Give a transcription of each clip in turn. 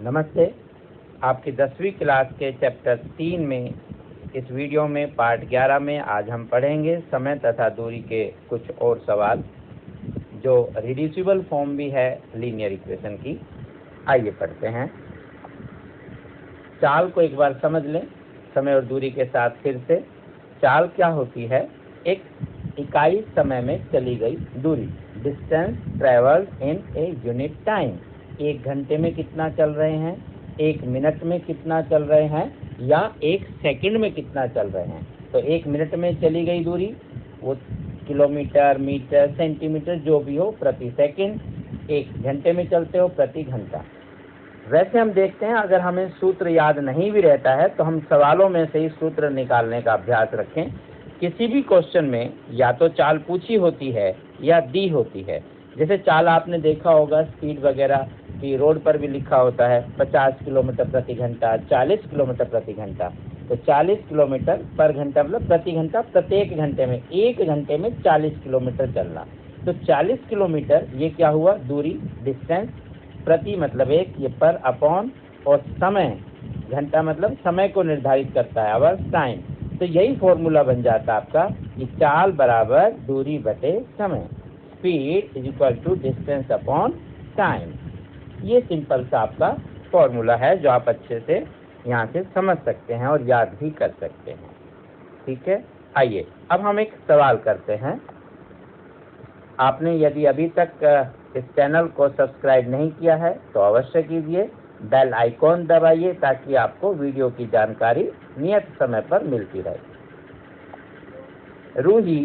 नमस्ते। आपकी 10वीं क्लास के चैप्टर 3 में इस वीडियो में पार्ट 11 में आज हम पढ़ेंगे समय तथा दूरी के कुछ और सवाल जो रिड्यूसिबल फॉर्म भी है लीनियर इक्वेशन की। आइए पढ़ते हैं। चाल को एक बार समझ लें समय और दूरी के साथ। फिर से चाल क्या होती है? एक इकाई समय में चली गई दूरी, distance travelled in a unit time. एक घंटे में कितना चल रहे हैं, एक मिनट में कितना चल रहे हैं, या एक सेकंड में कितना चल रहे हैं। तो एक मिनट में चली गई दूरी वो किलोमीटर, मीटर, सेंटीमीटर जो भी हो प्रति सेकंड। एक घंटे में चलते हो प्रति घंटा। वैसे हम देखते हैं, अगर हमें सूत्र याद नहीं भी रहता है तो हम सवालों में से ही सूत्र निकालने का अभ्यास रखें। किसी भी क्वेश्चन में या तो चाल पूछी होती है या दी होती है। जैसे चाल आपने देखा होगा स्पीड वगैरह की, रोड पर भी लिखा होता है 50 किलोमीटर प्रति घंटा, 40 किलोमीटर प्रति घंटा। तो 40 किलोमीटर पर घंटा मतलब प्रति घंटा, प्रत्येक घंटे में, एक घंटे में 40 किलोमीटर चलना। तो 40 किलोमीटर ये क्या हुआ? दूरी, डिस्टेंस। प्रति मतलब एक, ये पर अपॉन, और समय घंटा मतलब समय को निर्धारित करता है, आवर्स टाइम। तो यही फॉर्मूला बन जाता है आपका कि चाल बराबर दूरी बटे समय, speed is equal to distance upon time. ये सिंपल सा आपका फॉर्मूला है जो आप अच्छे से यहाँ से समझ सकते हैं और याद भी कर सकते हैं। ठीक है, आइए अब हम एक सवाल करते हैं। आपने यदि अभी तक इस चैनल को सब्सक्राइब नहीं किया है तो अवश्य कीजिए, बेल आइकॉन दबाइए ताकि आपको वीडियो की जानकारी नियत समय पर मिलती रहे। रूही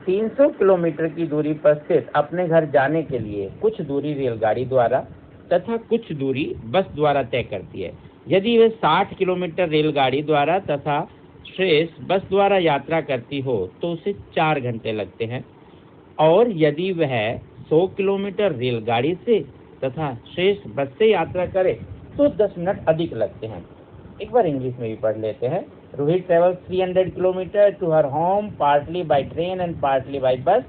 300 किलोमीटर की दूरी पर स्थित अपने घर जाने के लिए कुछ दूरी रेलगाड़ी द्वारा तथा कुछ दूरी बस द्वारा तय करती है। यदि वह 60 किलोमीटर रेलगाड़ी द्वारा तथा शेष बस द्वारा यात्रा करती हो तो उसे 4 घंटे लगते हैं, और यदि वह 100 किलोमीटर रेलगाड़ी से तथा शेष बस से यात्रा करे तो 10 मिनट अधिक लगते हैं। एक बार इंग्लिश में भी पढ़ लेते हैं। Roohi travels 300 kilometre to her home partly by train and partly by bus.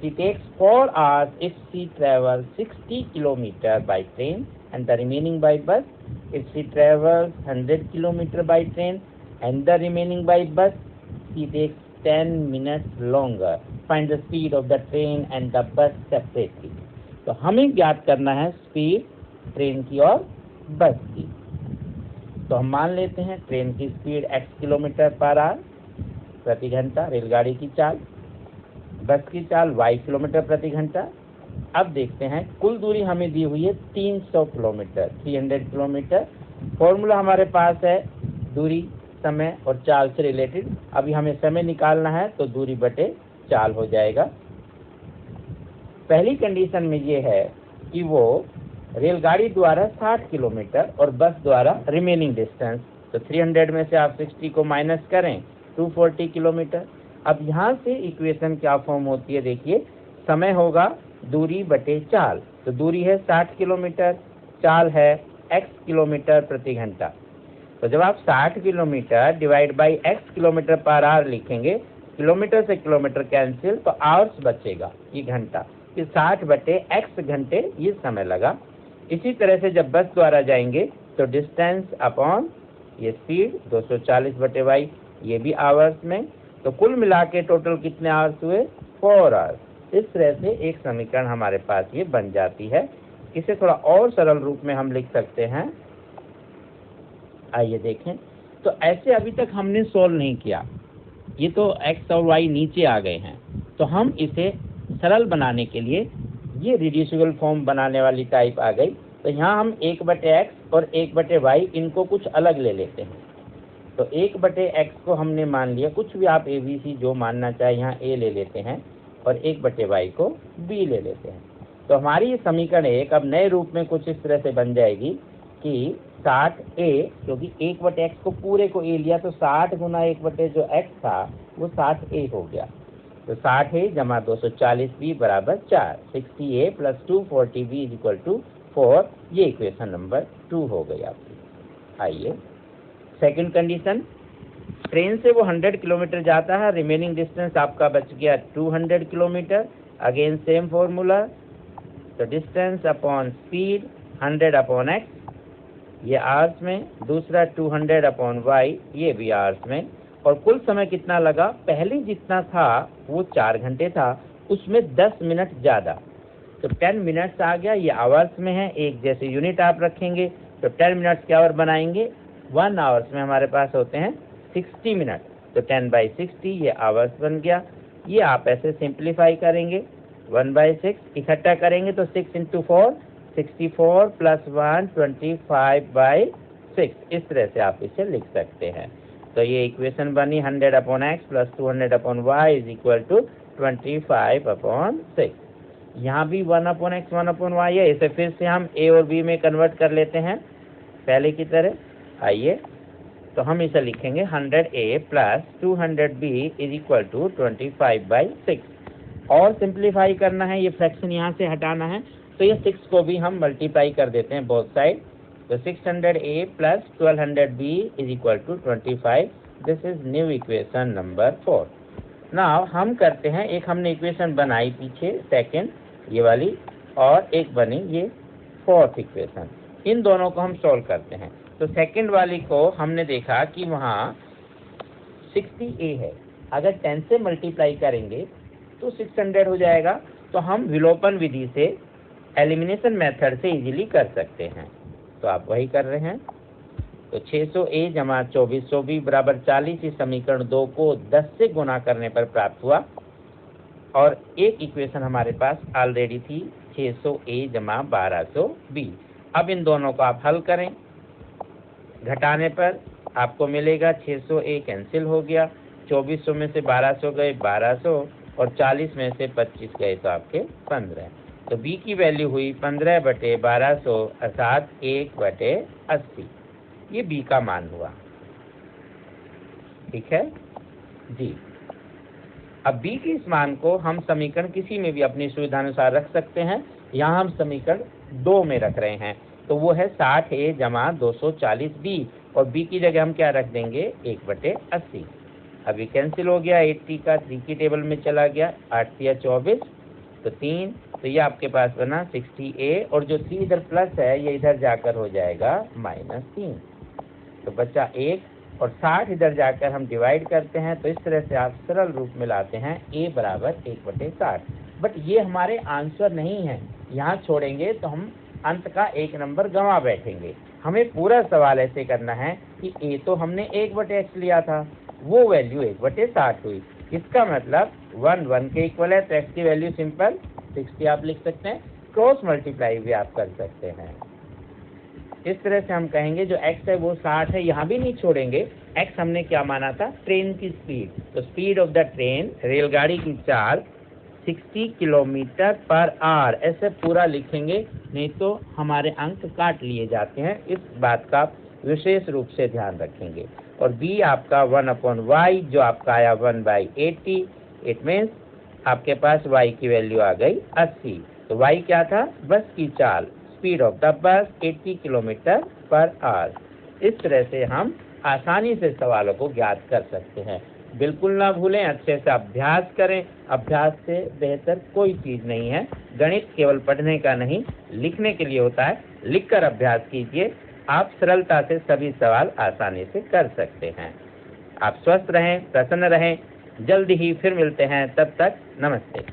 She takes 4 hours if she travels 60 kilometer by train and the remaining by bus. If she travels 100 kilometer by train and the remaining by bus, she takes 10 minutes longer. Find the speed of the train and the bus separately. तो हमें ज्ञात करना है speed train की और बस की। तो हम मान लेते हैं ट्रेन की speed x kilometre per hour प्रति घंटा, रेलगाड़ी की चाल, बस की चाल y किलोमीटर प्रति घंटा। अब देखते हैं कुल दूरी हमें दी हुई है 300 किलोमीटर, 300 किलोमीटर। फॉर्मूला हमारे पास है दूरी, समय और चाल से रिलेटेड। अभी हमें समय निकालना है तो दूरी बटे चाल हो जाएगा। पहली कंडीशन में ये है कि वो रेलगाड़ी द्वारा 60 किलोमीटर और बस द्वारा रिमेनिंग डिस्टेंस, तो 300 में से आप 60 को माइनस करें 240 किलोमीटर। अब यहाँ से इक्वेशन क्या फॉर्म होती है? देखिए, समय होगा दूरी बटे चाल। तो दूरी है 60 किलोमीटर, चाल है x किलोमीटर प्रति घंटा। तो जब आप 60 kilometre divide by x kilometre per hour लिखेंगे, किलोमीटर से किलोमीटर कैंसिल तो आवर्स बचेगा, ये घंटा। फिर 60 बटे x घंटे ये समय लगा। इसी तरह से जब बस द्वारा जाएंगे तो डिस्टेंस अपॉन ये स्पीड 240 बटे y, ये भी आवर्स में। तो कुल मिला के टोटल कितने आवर्स हुए? 4 आवर्स। इस तरह से एक समीकरण हमारे पास ये बन जाती है। इसे थोड़ा और सरल रूप में हम लिख सकते हैं। आइए देखें। तो ऐसे अभी तक हमने सोल्व नहीं किया, ये तो x और y नीचे आ गए हैं। तो हम इसे सरल बनाने के लिए ये रिड्यूसिबल फॉर्म बनाने वाली टाइप आ गई। तो यहाँ हम 1/x और 1/y इनको कुछ अलग ले लेते हैं। तो 1/x को हमने मान लिया, कुछ भी आप ABC जो मानना चाहे, यहाँ A ले लेते हैं, और 1/y को B ले लेते हैं। तो हमारी ये समीकरण एक अब नए रूप में कुछ इस तरह से बन जाएगी कि 60A, क्योंकि 1/x को पूरे को A लिया तो 60 गुना 1 x था वो 60A हो गया। तो 60A जमा 240B बराबर 4, 60A plus 240B is equal to 4। ये इक्वेशन नंबर 2 हो गई आपकी। आइए सेकंड कंडीशन, ट्रेन से वो 100 किलोमीटर जाता है, रिमेनिंग डिस्टेंस आपका बच गया 200 किलोमीटर। अगेन सेम फॉर्मूला, तो distance upon speed 100 upon x। ये आवर्स में, दूसरा 200/y ये भी आवर्स में, और कुल समय कितना लगा, पहले जितना था वो 4 घंटे था, उसमें 10 मिनट ज़्यादा, तो 10 मिनट्स आ गया। ये आवर्स में है, एक जैसे यूनिट आप रखेंगे तो 10 मिनट्स के आवर बनाएंगे। 1 आवर्स में हमारे पास होते हैं 60 मिनट, तो 10/60 ये आवर्स बन गया। ये आप ऐसे सिंप्लीफाई करेंगे, 1/6 इकट्ठा करेंगे तो 6 × 4 64 + 1 25/6, इस तरह से आप इसे लिख सकते हैं। तो ये इक्वेशन बनी 100/x + 200/y = 25/6। यहाँ भी 1/x 1/y है, इसे फिर से हम a और b में कन्वर्ट कर लेते हैं पहले की तरह। आइए, तो हम इसे लिखेंगे 100a + 200b = 25/6। और सिंप्लीफाई करना है, ये फ्रैक्शन यहाँ से हटाना है, तो ये 6 को भी हम मल्टीप्लाई कर देते हैं बोथ साइड। तो 600a + 1200b = 25। This is new equation number 4। Now हम करते हैं, एक हमने इक्वेशन बनाई पीछे सेकंड ये वाली, और एक बनी ये फोर्थ इक्वेशन। इन दोनों को हम सॉल्व करते हैं। तो सेकंड वाली को हमने देखा कि वहाँ 60a है, अगर 10 से मल्टीप्लाई करेंगे तो 600 हो जाएगा। तो हम विलोपन विधि से, एलिमिनेशन मेथड से इजीली कर सकते हैं, तो आप वही कर रहे हैं। तो 600a = 2400b = 40, इस समीकरण 2 को 10 से गुना करने पर प्राप्त हुआ। और एक इक्वेशन हमारे पास ऑलरेडी थी 600a = 1200b। अब इन दोनों को आप हल करें, घटाने पर आपको मिलेगा 600a कैंसिल हो गया, 2400 में से 1200 गए 1200, और 40 में से 25 गए तो आपके 15। तो b की वैल्यू हुई 15/1200 अर्थात 1/80। ये b का मान हुआ। ठीक है जी। अब b के इस मान को हम समीकरण किसी में भी अपनी सुविधानुसार रख सकते हैं। यहाँ हम समीकरण 2 में रख रहे हैं, तो वो है 60a = 240b, और b की जगह हम क्या रख देंगे, 1/80। अभी कैंसिल हो गया, 80 का 3 की टेबल में चला गया, 8 × 24 तो 3, तो ये आपके पास बना 60a, और जो 3 इधर प्लस है ये इधर जाकर हो जाएगा -3, तो बचा 1, और 60 इधर जाकर हम डिवाइड करते हैं, तो इस तरह से आप सरल रूप में लाते हैं a = 1/60। बट ये हमारे आंसर नहीं है, यहाँ छोड़ेंगे तो हम अंत का एक नंबर गंवा बैठेंगे। हमें पूरा सवाल ऐसे करना है कि a तो हमने 1/x लिया था, वो वैल्यू 1/60 हुई, इसका मतलब 1 के इक्वल है, तो x की वैल्यू सिंपल 60 आप लिख सकते हैं। क्रॉस मल्टीप्लाई भी आप कर सकते हैं। इस तरह से हम कहेंगे जो x है वो 60 है, यहाँ भी नहीं छोड़ेंगे। x हमने क्या माना था, ट्रेन की स्पीड, तो स्पीड ऑफ द ट्रेन, रेलगाड़ी की चाल 60 km/h, ऐसे पूरा लिखेंगे, नहीं तो हमारे अंक काट लिए जाते हैं। इस बात का विशेष रूप से ध्यान रखेंगे। और b आपका 1/y जो आपका आया 1/80। इट मीन्स आपके पास y की वैल्यू आ गई 80। तो y क्या था, बस की चाल, speed of the bus 80 km/h। इस तरह से हम आसानी से सवालों को ज्ञात कर सकते हैं। बिल्कुल ना भूलें, अच्छे से अभ्यास करें, अभ्यास से बेहतर कोई चीज़ नहीं है। गणित केवल पढ़ने का नहीं, लिखने के लिए होता है। लिखकर अभ्यास कीजिए, आप सरलता से सभी सवाल आसानी से कर सकते हैं। आप स्वस्थ रहें, प्रसन्न रहें, जल्दी ही फिर मिलते हैं, तब तक नमस्ते।